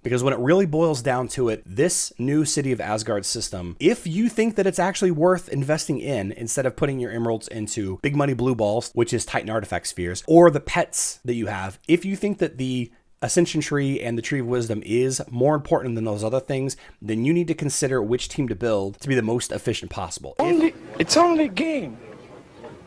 Because when it really boils down to it, this new City of Asgard system, if you think that it's actually worth investing in instead of putting your emeralds into big money blue balls, which is Titan artifact spheres, or the pets that you have, if you think that the Ascension Tree and the Tree of Wisdom is more important than those other things, then you need to consider which team to build to be the most efficient possible. It's only a game.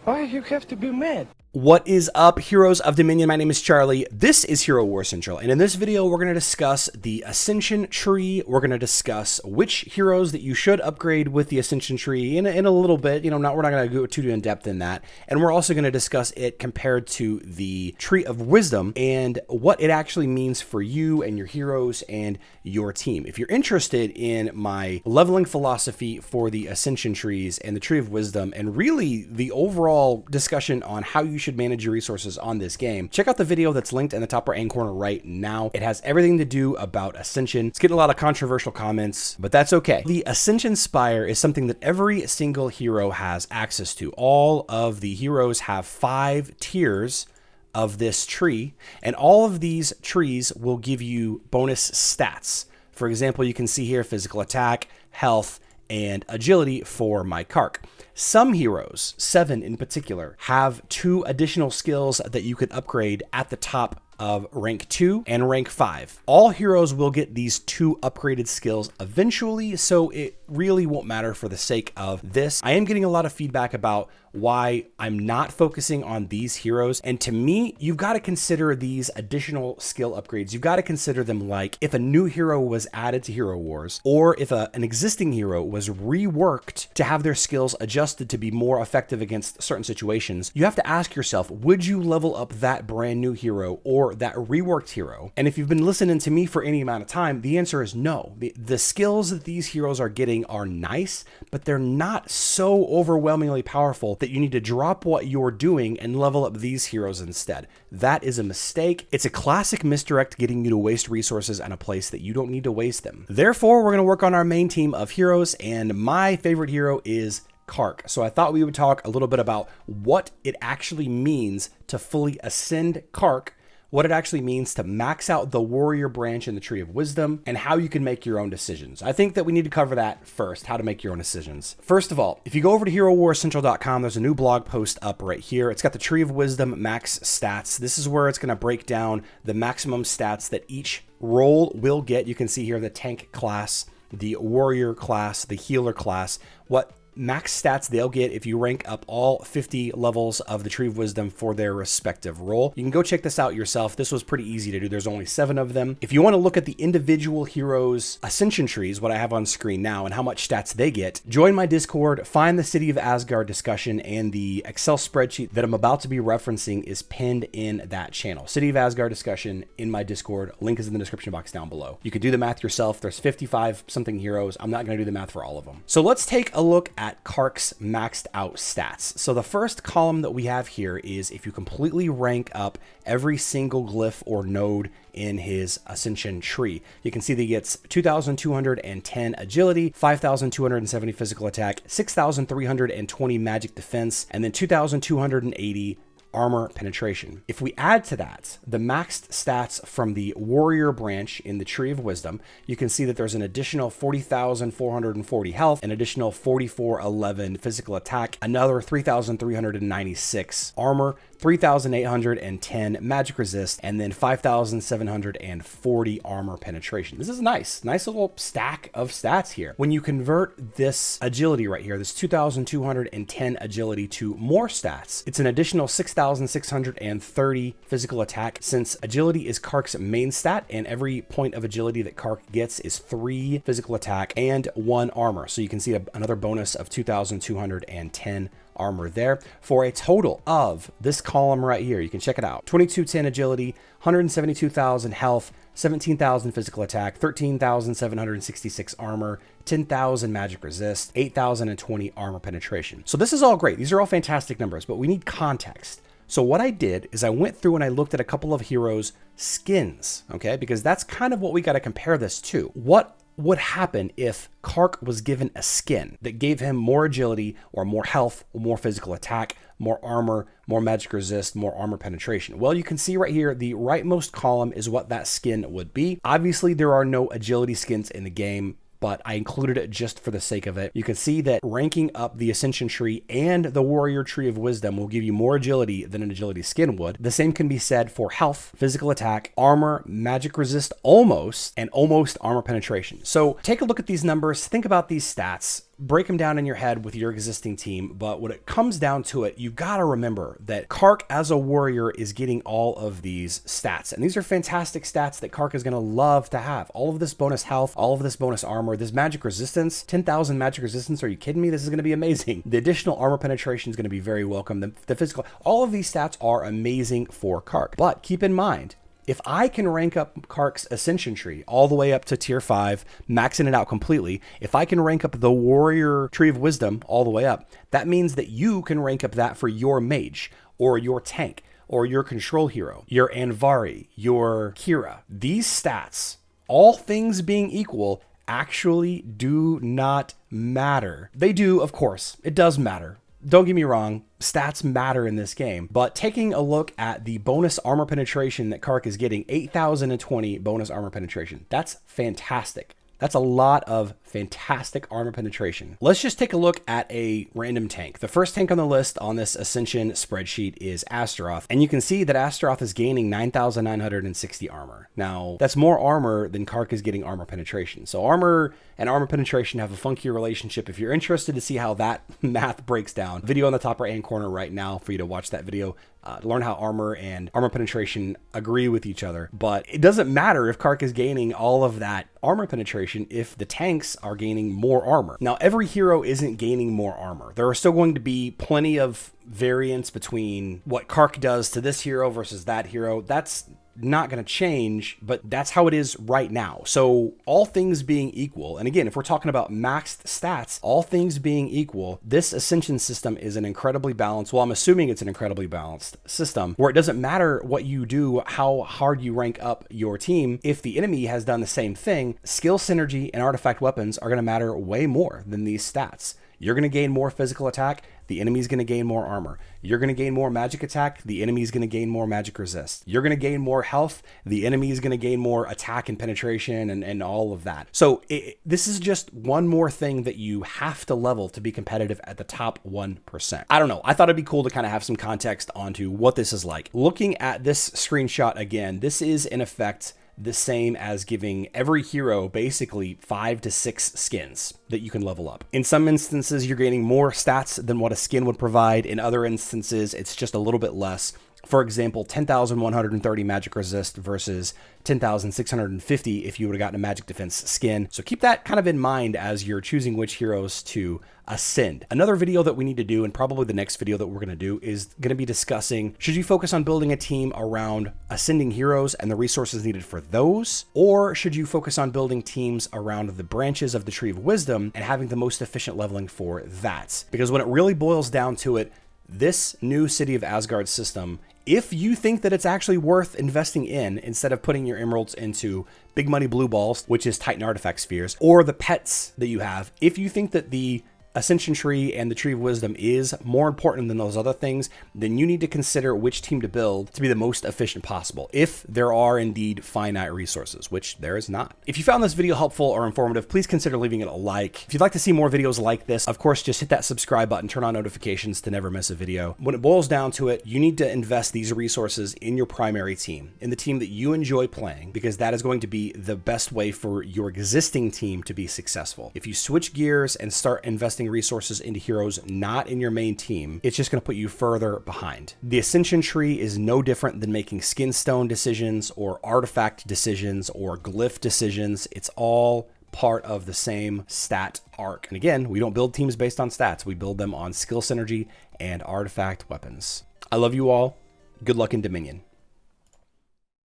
Why you have to be mad? What is up, Heroes of Dominion? My name is Charlie. This is Hero War Central, and in this video, we're going to discuss the Ascension Tree. We're going to discuss which heroes that you should upgrade with the Ascension Tree in a little bit. We're not going to go too in depth in that. And we're also going to discuss it compared to the Tree of Wisdom and what it actually means for you and your heroes and your team. If you're interested in my leveling philosophy for the Ascension Trees and the Tree of Wisdom, and really the overall discussion on how you should manage your resources on this game, check out the video that's linked in the top right hand corner right now. It has everything to do about Ascension. It's getting a lot of controversial comments, but that's okay. The Ascension Spire is something that every single hero has access to. All of the heroes have 5 tiers of this tree, and all of these trees will give you bonus stats. For example, you can see here physical attack, health, and agility for my Kark. Some heroes, 7 in particular, have 2 additional skills that you can upgrade at the top of rank 2 and rank 5. All heroes will get these 2 upgraded skills eventually, so it really won't matter for the sake of this. I am getting a lot of feedback about why I'm not focusing on these heroes, and to me, you've got to consider these additional skill upgrades. You've got to consider them like if a new hero was added to Hero Wars, or if an existing hero was reworked to have their skills adjusted to be more effective against certain situations. You have to ask yourself, would you level up that brand new hero or that reworked hero? And if you've been listening to me for any amount of time, the answer is no. The skills that these heroes are getting are nice, but they're not so overwhelmingly powerful that you need to drop what you're doing and level up these heroes instead. That is a mistake. It's a classic misdirect getting you to waste resources in a place that you don't need to waste them. Therefore, we're going to work on our main team of heroes, and my favorite hero is Kark. So I thought we would talk a little bit about what it actually means to fully ascend Kark, what it actually means to max out the warrior branch in the Tree of Wisdom, and how you can make your own decisions. I think that we need to cover that first, how to make your own decisions. First of all, if you go over to HeroWarsCentral.com, there's a new blog post up right here. It's got the Tree of Wisdom max stats. This is where it's going to break down the maximum stats that each role will get. You can see here the tank class, the warrior class, the healer class, what max stats they'll get if you rank up all 50 levels of the Tree of Wisdom for their respective role. You can go check this out yourself. This was pretty easy to do. There's only 7 of them. If you want to look at the individual heroes' ascension trees, what I have on screen now, and how much stats they get, join my Discord, find the City of Asgard discussion, and the Excel spreadsheet that I'm about to be referencing is pinned in that channel. City of Asgard discussion in my Discord. Link is in the description box down below. You can do the math yourself. There's 55 something heroes. I'm not going to do the math for all of them. So let's take a look at Kark's maxed out stats. So the first column that we have here is if you completely rank up every single glyph or node in his Ascension Tree. You can see that he gets 2,210 agility, 5,270 physical attack, 6,320 magic defense, and then 2,280 armor penetration. If we add to that the maxed stats from the warrior branch in the Tree of Wisdom, you can see that there's an additional 40,440 health, an additional 4,411 physical attack, another 3,396 armor, 3,810 magic resist, and then 5,740 armor penetration. This is nice little stack of stats here. When you convert this agility right here, this 2,210 agility to more stats, it's an additional 6,630 physical attack. Since agility is Kark's main stat, and every point of agility that Kark gets is 3 physical attack and 1 armor. So you can see another bonus of 2,210 armor there, for a total of this column right here. You can check it out: 2210 agility, 172,000 health, 17,000 physical attack, 13,766 armor, 10,000 magic resist, 8,020 armor penetration. So this is all great. These are all fantastic numbers, but we need context. So what I did is I went through and I looked at a couple of heroes' skins, okay? Because that's kind of what we got to compare this to. What would happen if Kark was given a skin that gave him more agility or more health or more physical attack, more armor, more magic resist, more armor penetration? Well, you can see right here, the rightmost column is what that skin would be. Obviously, there are no agility skins in the game, but I included it just for the sake of it. You can see that ranking up the Ascension Tree and the Warrior Tree of Wisdom will give you more agility than an agility skin would. The same can be said for health, physical attack, armor, magic resist almost, and almost armor penetration. So take a look at these numbers, think about these stats, break them down in your head with your existing team. But when it comes down to it, you've got to remember that Kark as a warrior is getting all of these stats. And these are fantastic stats that Kark is going to love to have. All of this bonus health, all of this bonus armor, this magic resistance, 10,000 magic resistance. Are you kidding me? This is going to be amazing. The additional armor penetration is going to be very welcome. The physical, all of these stats are amazing for Kark. But keep in mind, if I can rank up Kark's Ascension Tree all the way up to tier 5, maxing it out completely, if I can rank up the Warrior Tree of Wisdom all the way up, that means that you can rank up that for your mage or your tank or your control hero, your Anvari, your Kira. These stats, all things being equal, actually do not matter. They do, of course. It does matter. Don't get me wrong, stats matter in this game, but taking a look at the bonus armor penetration that Kark is getting, 8,020 bonus armor penetration. That's fantastic. That's a lot of fantastic armor penetration. Let's just take a look at a random tank. The first tank on the list on this Ascension spreadsheet is Astaroth, and you can see that Astaroth is gaining 9,960 armor. Now, that's more armor than Kark is getting armor penetration. So armor and armor penetration have a funky relationship. If you're interested to see how that math breaks down, video on the top right-hand corner right now for you to watch that video. To learn how armor and armor penetration agree with each other. But it doesn't matter if Kark is gaining all of that armor penetration if the tanks are gaining more armor. Now, every hero isn't gaining more armor. There are still going to be plenty of variance between what Kark does to this hero versus that hero. That's not going to change, but that's how it is right now. So all things being equal, and again, if we're talking about maxed stats, all things being equal, this Ascension system is an incredibly balanced, well, I'm assuming it's an incredibly balanced system where it doesn't matter what you do, how hard you rank up your team. If the enemy has done the same thing, skill synergy and artifact weapons are going to matter way more than these stats. You're going to gain more physical attack, the enemy's going to gain more armor. You're going to gain more magic attack, the enemy's going to gain more magic resist. You're going to gain more health, the enemy's going to gain more attack and penetration and all of that. So this is just one more thing that you have to level to be competitive at the top 1%. I don't know. I thought it'd be cool to kind of have some context onto what this is like. Looking at this screenshot again, this is in effect the same as giving every hero basically 5 to 6 skins that you can level up. In some instances, you're gaining more stats than what a skin would provide. In other instances, it's just a little bit less. For example, 10,130 magic resist versus 10,650 if you would have gotten a magic defense skin. So keep that kind of in mind as you're choosing which heroes to ascend. Another video that we need to do, and probably the next video that we're going to do, is going to be discussing, should you focus on building a team around ascending heroes and the resources needed for those, or should you focus on building teams around the branches of the Tree of Wisdom and having the most efficient leveling for that? Because when it really boils down to it, this new City of Asgard system, if you think that it's actually worth investing in instead of putting your emeralds into big money blue balls, which is Titan artifact spheres, or the pets that you have, if you think that the Ascension Tree and the Tree of Wisdom is more important than those other things, then you need to consider which team to build to be the most efficient possible, if there are indeed finite resources, which there is not. If you found this video helpful or informative, please consider leaving it a like. If you'd like to see more videos like this, of course, just hit that subscribe button, turn on notifications to never miss a video. When it boils down to it, you need to invest these resources in your primary team, in the team that you enjoy playing, because that is going to be the best way for your existing team to be successful. If you switch gears and start investing resources into heroes not in your main team, it's just going to put you further behind. The Ascension Tree is no different than making skin stone decisions or artifact decisions or glyph decisions. It's all part of the same stat arc. And again, we don't build teams based on stats. We build them on skill synergy and artifact weapons. I love you all. Good luck in Dominion.